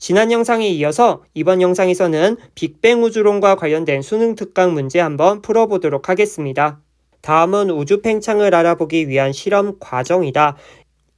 지난 영상에 이어서 이번 영상에서는 빅뱅 우주론과 관련된 수능 특강 문제 한번 풀어보도록 하겠습니다. 다음은 우주 팽창을 알아보기 위한 실험 과정이다.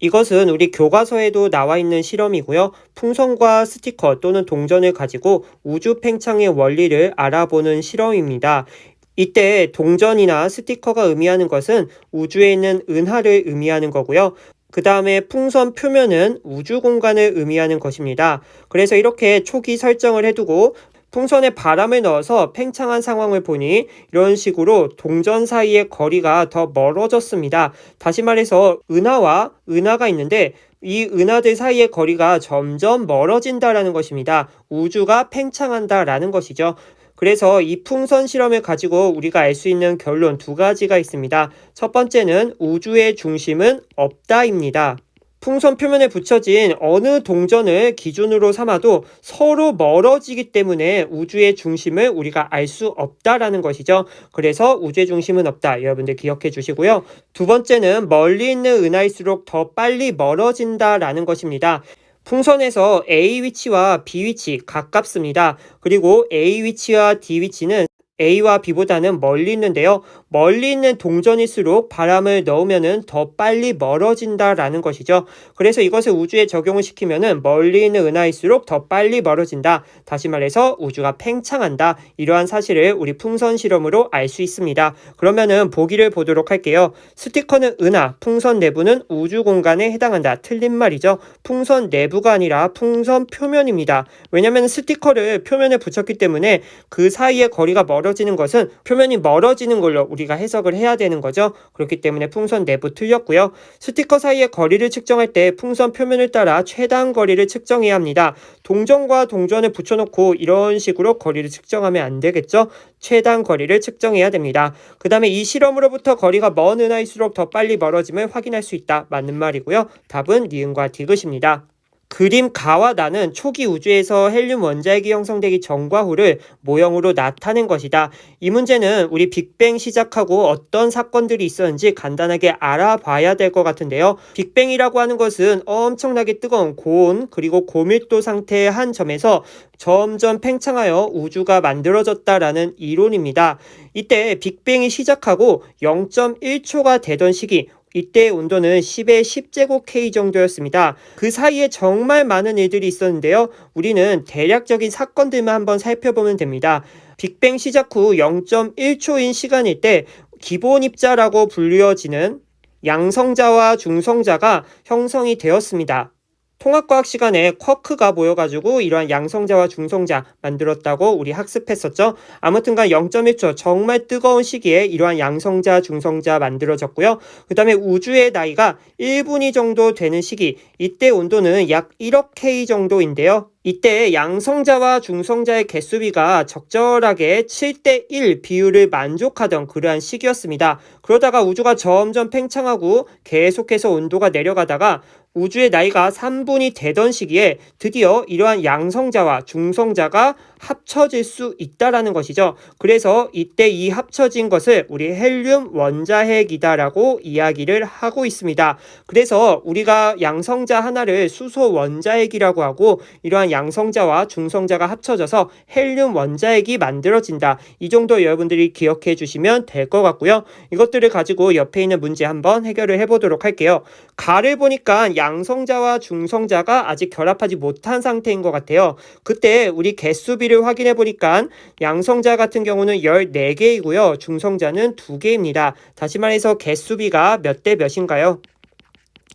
이것은 우리 교과서에도 나와 있는 실험이고요. 풍선과 스티커 또는 동전을 가지고 우주 팽창의 원리를 알아보는 실험입니다. 이때 동전이나 스티커가 의미하는 것은 우주에 있는 은하를 의미하는 거고요. 그 다음에 풍선 표면은 우주 공간을 의미하는 것입니다. 그래서 이렇게 초기 설정을 해두고 풍선에 바람을 넣어서 팽창한 상황을 보니 이런 식으로 동전 사이의 거리가 더 멀어졌습니다. 다시 말해서 은하와 은하가 있는데 이 은하들 사이의 거리가 점점 멀어진다라는 것입니다. 우주가 팽창한다라는 것이죠. 그래서 이 풍선 실험을 가지고 우리가 알 수 있는 결론 두 가지가 있습니다. 첫 번째는 우주의 중심은 없다입니다. 풍선 표면에 붙여진 어느 동전을 기준으로 삼아도 서로 멀어지기 때문에 우주의 중심을 우리가 알 수 없다라는 것이죠. 그래서 우주의 중심은 없다. 여러분들 기억해 주시고요. 두 번째는 멀리 있는 은하일수록 더 빨리 멀어진다라는 것입니다. 풍선에서 A 위치와 B 위치 가깝습니다. 그리고 A 위치와 D 위치는 A와 B보다는 멀리 있는데요. 멀리 있는 동전일수록 바람을 넣으면 더 빨리 멀어진다라는 것이죠. 그래서 이것을 우주에 적용을 시키면 멀리 있는 은하일수록 더 빨리 멀어진다. 다시 말해서 우주가 팽창한다. 이러한 사실을 우리 풍선 실험으로 알 수 있습니다. 그러면은 보기를 보도록 할게요. 스티커는 은하, 풍선 내부는 우주 공간에 해당한다. 틀린 말이죠. 풍선 내부가 아니라 풍선 표면입니다. 왜냐하면 스티커를 표면에 붙였기 때문에 그 사이의 거리가 멀어지는 것은 표면이 멀어지는 걸로 우리가 해석을 해야 되는 거죠. 그렇기 때문에 풍선 내부 틀렸고요. 스티커 사이의 거리를 측정할 때 풍선 표면을 따라 최단 거리를 측정해야 합니다. 동전과 동전을 붙여놓고 이런 식으로 거리를 측정하면 안 되겠죠. 최단 거리를 측정해야 됩니다. 그 다음에 이 실험으로부터 거리가 먼 은하일수록 더 빨리 멀어짐을 확인할 수 있다. 맞는 말이고요. 답은 니은과 디귿입니다. 그림 가와 나는 초기 우주에서 헬륨 원자핵이 형성되기 전과 후를 모형으로 나타낸 것이다. 이 문제는 우리 빅뱅 시작하고 어떤 사건들이 있었는지 간단하게 알아봐야 될 것 같은데요. 빅뱅이라고 하는 것은 엄청나게 뜨거운 고온 그리고 고밀도 상태의 한 점에서 점점 팽창하여 우주가 만들어졌다라는 이론입니다. 이때 빅뱅이 시작하고 0.1초가 되던 시기 이때 온도는 10의 10제곱 K 정도였습니다. 그 사이에 정말 많은 일들이 있었는데요. 우리는 대략적인 사건들만 한번 살펴보면 됩니다. 빅뱅 시작 후 0.1초인 시간일 때 기본 입자라고 불리워지는 양성자와 중성자가 형성이 되었습니다. 통합과학 시간에 쿼크가 모여가지고 이러한 양성자와 중성자 만들었다고 우리 학습했었죠. 아무튼간 0.1초 정말 뜨거운 시기에 이러한 양성자, 중성자 만들어졌고요. 그 다음에 우주의 나이가 1분위 정도 되는 시기, 이때 온도는 약 1억 K 정도인데요. 이때 양성자와 중성자의 개수비가 적절하게 7대1 비율을 만족하던 그러한 시기였습니다. 그러다가 우주가 점점 팽창하고 계속해서 온도가 내려가다가 우주의 나이가 3분이 되던 시기에 드디어 이러한 양성자와 중성자가 합쳐질 수 있다라는 것이죠. 그래서 이때 이 합쳐진 것을 우리 헬륨 원자핵이다라고 이야기를 하고 있습니다. 그래서 우리가 양성자 하나를 수소 원자핵이라고 하고 이러한 양성자와 중성자가 합쳐져서 헬륨 원자핵이 만들어진다. 이 정도 여러분들이 기억해 주시면 될 것 같고요. 이것들을 가지고 옆에 있는 문제 한번 해결을 해보도록 할게요. 가를 보니까 양성자와 중성자가 아직 결합하지 못한 상태인 것 같아요. 그때 우리 개수비를 확인해 보니까 양성자 같은 경우는 14개이고요. 중성자는 2개입니다. 다시 말해서 개수비가 몇 대 몇인가요?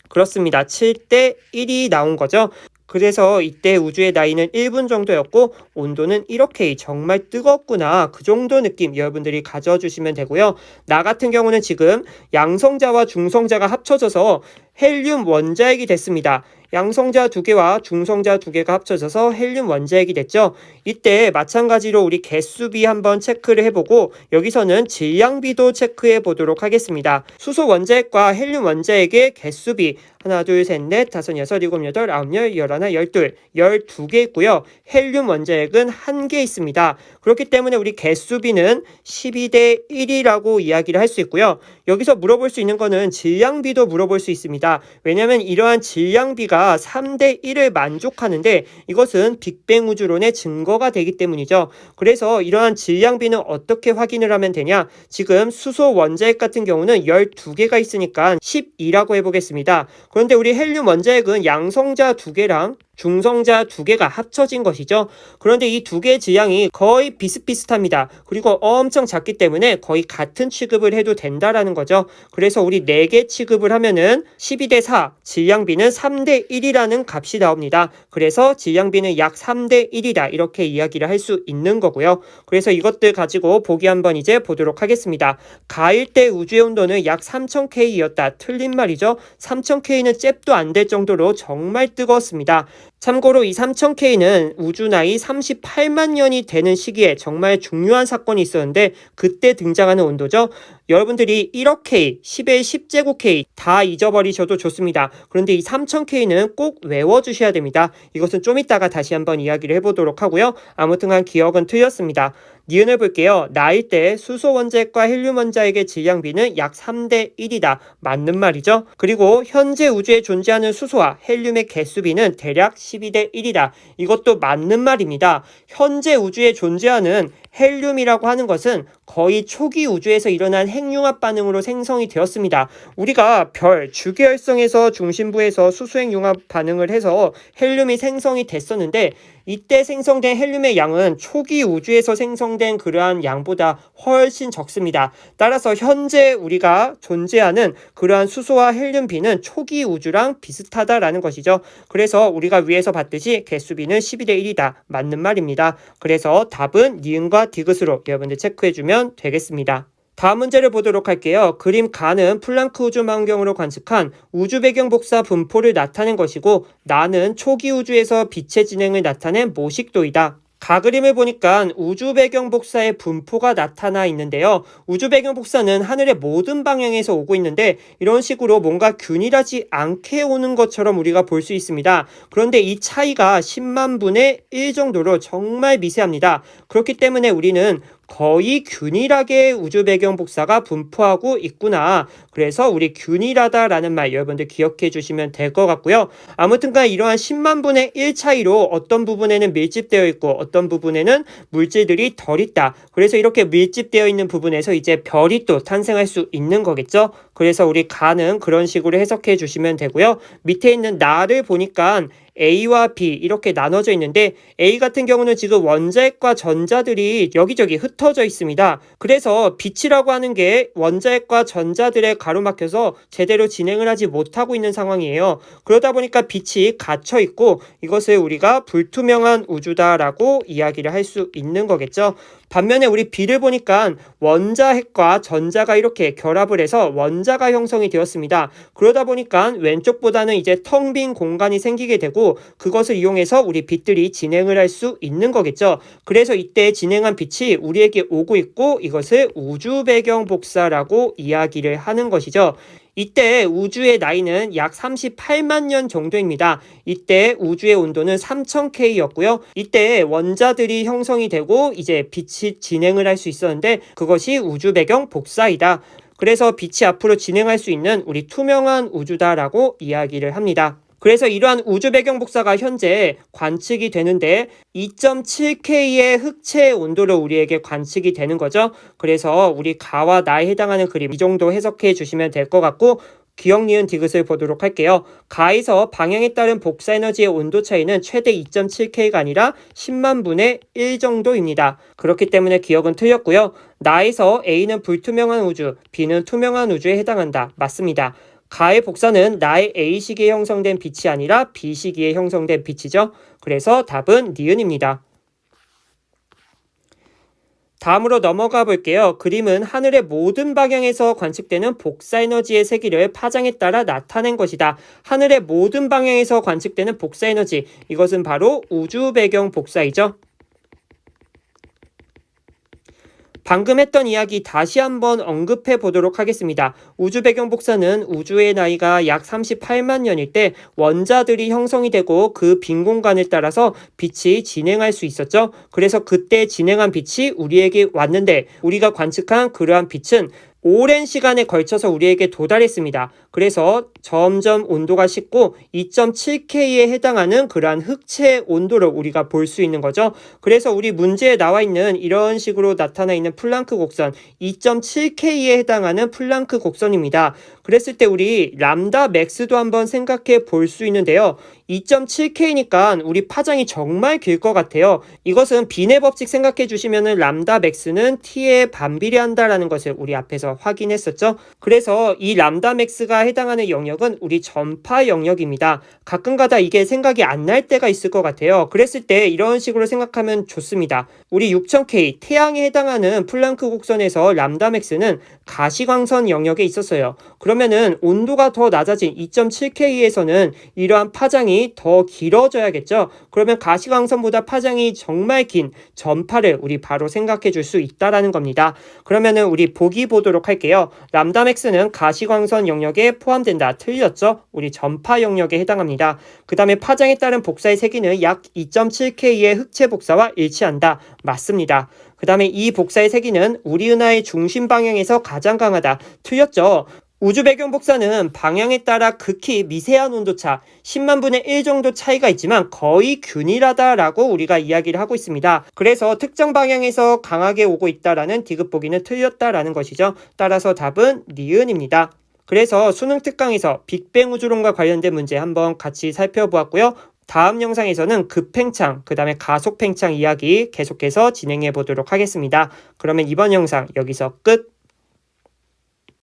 그렇습니다. 7대1이 나온 거죠. 그래서 이때 우주의 나이는 1분 정도였고 온도는 1억 K, 정말 뜨겁구나, 그 정도 느낌 여러분들이 가져주시면 되고요. 나 같은 경우는 지금 양성자와 중성자가 합쳐져서 헬륨 원자핵이 됐습니다. 양성자 2개와 중성자 2개가 합쳐져서 헬륨 원자핵이 됐죠. 이때 마찬가지로 우리 개수비 한번 체크를 해보고 여기서는 질량비도 체크해 보도록 하겠습니다. 수소 원자핵과 헬륨 원자핵의 개수비 하나, 둘, 셋, 넷, 다섯, 여섯, 일곱, 여덟, 아홉, 열, 열하나, 열둘, 12개 있고요. 헬륨 원자핵은 1개 있습니다. 그렇기 때문에 우리 개수비는 12대1이라고 이야기를 할 수 있고요. 여기서 물어볼 수 있는 거는 질량비도 물어볼 수 있습니다. 왜냐하면 이러한 질량비가 3대 1을 만족하는데 이것은 빅뱅 우주론의 증거가 되기 때문이죠. 그래서 이러한 질량비는 어떻게 확인을 하면 되냐? 지금 수소 원자핵 같은 경우는 12개가 있으니까 12라고 해보겠습니다. 그런데 우리 헬륨 원자핵은 양성자 2개랑 중성자 2개가 합쳐진 것이죠. 그런데 이 두 개의 질량이 거의 비슷비슷합니다. 그리고 엄청 작기 때문에 거의 같은 취급을 해도 된다라는 거죠. 그래서 우리 4개 취급을 하면은 12대 4, 질량비는 3대 1이라는 값이 나옵니다. 그래서 질량비는 약 3대 1이다. 이렇게 이야기를 할 수 있는 거고요. 그래서 이것들 가지고 보기 한번 이제 보도록 하겠습니다. 가일 때 우주의 온도는 약 3000K였다. 틀린 말이죠. 3000K는 잽도 안 될 정도로 정말 뜨거웠습니다. 참고로 이 3000K는 우주 나이 38만 년이 되는 시기에 정말 중요한 사건이 있었는데 그때 등장하는 온도죠. 여러분들이 1억 K, 10의 10제곱 K 다 잊어버리셔도 좋습니다. 그런데 이 3000K는 꼭 외워주셔야 됩니다. 이것은 좀 이따가 다시 한번 이야기를 해보도록 하고요. 아무튼간 기억은 틀렸습니다. 니은을 볼게요. 나일 때 수소 원자핵과 헬륨 원자핵의 질량비는 약 3대 1이다. 맞는 말이죠. 그리고 현재 우주에 존재하는 수소와 헬륨의 개수비는 대략 12대 1이다. 이것도 맞는 말입니다. 현재 우주에 존재하는 헬륨이라고 하는 것은 거의 초기 우주에서 일어난 핵융합 반응으로 생성이 되었습니다. 우리가 별, 주계열성에서 중심부에서 수소핵 융합 반응을 해서 헬륨이 생성이 됐었는데 이때 생성된 헬륨의 양은 초기 우주에서 생성된 그러한 양보다 훨씬 적습니다. 따라서 현재 우리가 존재하는 그러한 수소와 헬륨비는 초기 우주랑 비슷하다라는 것이죠. 그래서 우리가 위에서 봤듯이 개수비는 12대 1이다. 맞는 말입니다. 그래서 답은 니은과 디귿으로 여러분들 체크해주면 되겠습니다. 다음 문제를 보도록 할게요. 그림 가는 플랑크 우주망원경으로 관측한 우주 배경 복사 분포를 나타낸 것이고 나는 초기 우주에서 빛의 진행을 나타낸 모식도이다. 가 그림을 보니까 우주 배경 복사의 분포가 나타나 있는데요. 우주 배경 복사는 하늘의 모든 방향에서 오고 있는데 이런 식으로 뭔가 균일하지 않게 오는 것처럼 우리가 볼 수 있습니다. 그런데 이 차이가 10만 분의 1 정도로 정말 미세합니다. 그렇기 때문에 우리는 거의 균일하게 우주 배경 복사가 분포하고 있구나. 그래서 우리 균일하다라는 말 여러분들 기억해 주시면 될 것 같고요. 아무튼간 이러한 10만 분의 1 차이로 어떤 부분에는 밀집되어 있고 어떤 부분에는 물질들이 덜 있다. 그래서 이렇게 밀집되어 있는 부분에서 이제 별이 또 탄생할 수 있는 거겠죠. 그래서 우리 가는 그런 식으로 해석해 주시면 되고요. 밑에 있는 나를 보니까 A와 B 이렇게 나눠져 있는데 A 같은 경우는 지금 원자핵과 전자들이 여기저기 흩어져 있습니다. 그래서 빛이라고 하는 게 원자핵과 전자들에 가로막혀서 제대로 진행을 하지 못하고 있는 상황이에요. 그러다 보니까 빛이 갇혀 있고 이것을 우리가 불투명한 우주다라고 이야기를 할 수 있는 거겠죠. 반면에 우리 B를 보니까 원자핵과 전자가 이렇게 결합을 해서 원자가 형성이 되었습니다. 그러다 보니까 왼쪽보다는 이제 텅 빈 공간이 생기게 되고 그것을 이용해서 우리 빛들이 진행을 할 수 있는 거겠죠. 그래서 이때 진행한 빛이 우리에게 오고 있고 이것을 우주 배경 복사라고 이야기를 하는 것이죠. 이때 우주의 나이는 약 38만 년 정도입니다. 이때 우주의 온도는 3000K였고요. 이때 원자들이 형성이 되고 이제 빛이 진행을 할 수 있었는데 그것이 우주 배경 복사이다. 그래서 빛이 앞으로 진행할 수 있는 우리 투명한 우주다라고 이야기를 합니다. 그래서 이러한 우주 배경 복사가 현재 관측이 되는데 2.7K의 흑체의 온도로 우리에게 관측이 되는 거죠. 그래서 우리 가와 나에 해당하는 그림 이 정도 해석해 주시면 될 것 같고 기억, 니은, 디귿을 보도록 할게요. 가에서 방향에 따른 복사 에너지의 온도 차이는 최대 2.7K가 아니라 10만 분의 1 정도입니다. 그렇기 때문에 기억은 틀렸고요. 나에서 A는 불투명한 우주, B는 투명한 우주에 해당한다. 맞습니다. 가의 복사는 나의 A시기에 형성된 빛이 아니라 B시기에 형성된 빛이죠. 그래서 답은 니은입니다. 다음으로 넘어가 볼게요. 그림은 하늘의 모든 방향에서 관측되는 복사 에너지의 세기를 파장에 따라 나타낸 것이다. 하늘의 모든 방향에서 관측되는 복사 에너지, 이것은 바로 우주 배경 복사이죠. 방금 했던 이야기 다시 한번 언급해 보도록 하겠습니다. 우주 배경 복사는 우주의 나이가 약 38만 년일 때 원자들이 형성이 되고 그 빈 공간을 따라서 빛이 진행할 수 있었죠. 그래서 그때 진행한 빛이 우리에게 왔는데 우리가 관측한 그러한 빛은 오랜 시간에 걸쳐서 우리에게 도달했습니다. 그래서 점점 온도가 식고 2.7K에 해당하는 그러한 흑체 온도를 우리가 볼 수 있는 거죠. 그래서 우리 문제에 나와 있는 이런 식으로 나타나 있는 플랑크 곡선 2.7K에 해당하는 플랑크 곡선입니다. 그랬을 때 우리 람다 맥스도 한번 생각해 볼 수 있는데요. 2.7K니까 우리 파장이 정말 길 것 같아요. 이것은 빈의 법칙 생각해 주시면은 람다 맥스는 T에 반비례한다라는 것을 우리 앞에서 확인했었죠. 그래서 이 람다 맥스가 해당하는 영역은 우리 전파 영역입니다. 가끔가다 이게 생각이 안 날 때가 있을 것 같아요. 그랬을 때 이런 식으로 생각하면 좋습니다. 우리 6000K 태양에 해당하는 플랑크 곡선에서 람다 맥스는 가시광선 영역에 있었어요. 그러면은 온도가 더 낮아진 2.7K에서는 이러한 파장이 더 길어져야겠죠. 그러면 가시광선보다 파장이 정말 긴 전파를 우리 바로 생각해 줄 수 있다라는 겁니다. 그러면은 우리 보기 보도록 할게요. 람다 맥스는 가시광선 영역에 포함된다. 틀렸죠? 우리 전파 영역에 해당합니다. 그 다음에 파장에 따른 복사의 세기는 약 2.7K의 흑체 복사와 일치한다. 맞습니다. 그 다음에 이 복사의 세기는 우리 은하의 중심 방향에서 가장 강하다. 틀렸죠? 우주 배경 복사는 방향에 따라 극히 미세한 온도차 10만 분의 1 정도 차이가 있지만 거의 균일하다라고 우리가 이야기를 하고 있습니다. 그래서 특정 방향에서 강하게 오고 있다라는 디귿 보기는 틀렸다라는 것이죠. 따라서 답은 니은입니다. 그래서 수능 특강에서 빅뱅 우주론과 관련된 문제 한번 같이 살펴보았고요. 다음 영상에서는 급팽창, 그 다음에 가속팽창 이야기 계속해서 진행해 보도록 하겠습니다. 그러면 이번 영상 여기서 끝!